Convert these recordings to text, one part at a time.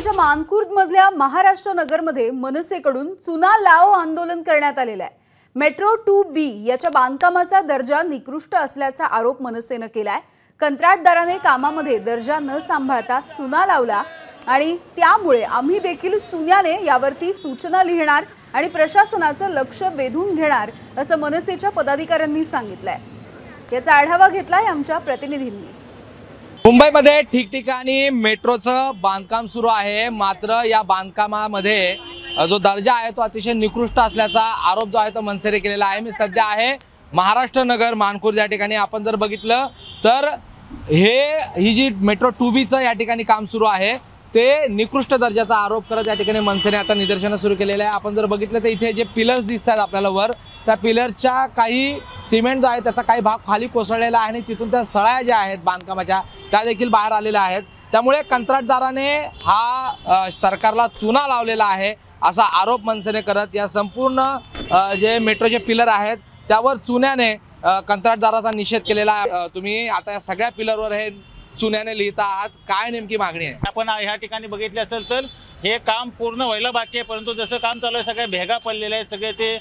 ठाणेच्या मानखुर्द मधल्या महाराष्ट्र नगरमध्ये मनसेकडून चुना लाव आंदोलन करण्यात आलेलं आहे। मेट्रो 2B याच्या बांधकामाचा दर्जा निकृष्ट असल्याचा आरोप मनसेने केलाय। कंत्राटदाराने कामामध्ये दर्जा न सांभाळता चुना लावला आणि त्यामुळे आम्ही देखील चुन्याने यावरती सूचना लिहिणार आणि प्रशासनाचं लक्ष वेधून घेणार असं मनसेच्या पदाधिकाऱ्यांनी सांगितलंय। याचा आढावा घेतलाय आमच्या प्रतिनिधींनी। मुंबईमध्ये ठिकठिकाणी मेट्रोचं बांधकाम सुरू आहे, मात्र या बांधकामामध्ये जो दर्जा आहे तो अतिशय निकृष्ट असल्याचा आरोप जो आहे तो मनसेने केलेला आहे। मी सध्या आहे महाराष्ट्र नगर मानखुर्द या ठिकाणी। आपण जर बघितलं तर ही जी मेट्रो 2Bचं या ठिकाणी काम सुरू आहे ते निकृष्ट दर्जाचा आरोप करत या ठिकाणी मनसेने आता निदर्शनं सुरू केलेले आहे। आपण जर बघितलं तर इथे जे पिलर्स दिसतात आपल्याला वर, त्या पिलरच्या काही सिमेंट जो आहे त्याचा काही भाग खाली कोसळलेला आहे आणि तिथून त्या सळ्या ज्या आहेत बांधकामाच्या त्या देखील बाहेर आलेल्या आहेत। त्यामुळे कंत्राटदाराने हा सरकारला चुना लावलेला आहे असा आरोप मनसेने करत या संपूर्ण जे मेट्रोचे पिलर आहेत त्यावर चुन्याने कंत्राटदाराचा निषेध केलेला आहे। तुम्ही आता या सगळ्या पिलरवर हे चुन्याने लिहिता आहात, काय नेमकी मागणी आहे? आपण ह्या ठिकाणी बघितले असेल तर हे काम पूर्ण व्हायला बाकी आहे, परंतु जसं काम चालू आहे सगळे भेगा पडलेले आहे, सगळे ते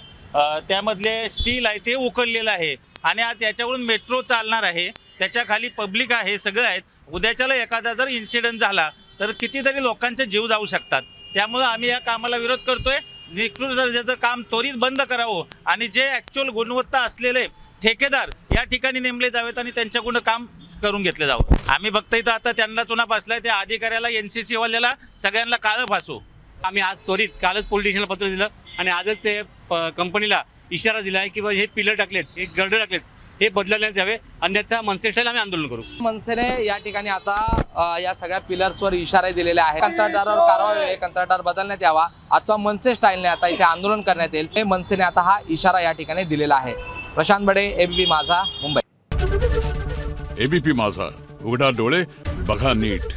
त्यामधले स्टील आहे ते उकळलेलं आहे आणि आज याच्यावरून मेट्रो चालणार आहे, त्याच्या खाली पब्लिक आहे, सगळं आहेत। उद्याच्याला एखादा जर इन्सिडेंट झाला तर कितीतरी लोकांचे जीव जाऊ शकतात। त्यामुळे आम्ही या कामाला विरोध करतोय। निकृष्ट दर्जाचं काम त्वरित बंद करावं आणि जे ॲक्च्युअल गुणवत्ता असलेले ठेकेदार या ठिकाणी नेमले जावेत आणि त्यांच्याकडून काम करून घेतले जावं। आम्ही फक्त इथं आता त्यांना चुना फासलाय, त्या अधिकाऱ्याला NCC वाल्याला सगळ्यांना काळं फासू। आम्ही आज त्वरित कालच पोलीस स्टेशनला पत्र दिलं आणि आजच ते कंपनीला इशारा दिला आहे की हे पिलर टाकलेत, हे गर्डर टाकलेत, हे बदलण्यात यावे, अन्यथा मनसे स्टाईल आम्ही आंदोलन करू। मनसेने या ठिकाणी आता या सगळ्या पिलर्सवर इशारे दिलेले आहेत। कंत्राटदारावर कारवाई, कंत्राटदार बदलण्यात यावा अथवा मनसे स्टाईलने आता इथे आंदोलन करण्यात येईल, हे मनसेने आता हा इशारा या ठिकाणी दिलेला आहे। प्रशांत बडे, ABP माझा, मुंबई। ABP माझा, उघडा डोळे बघा नीट।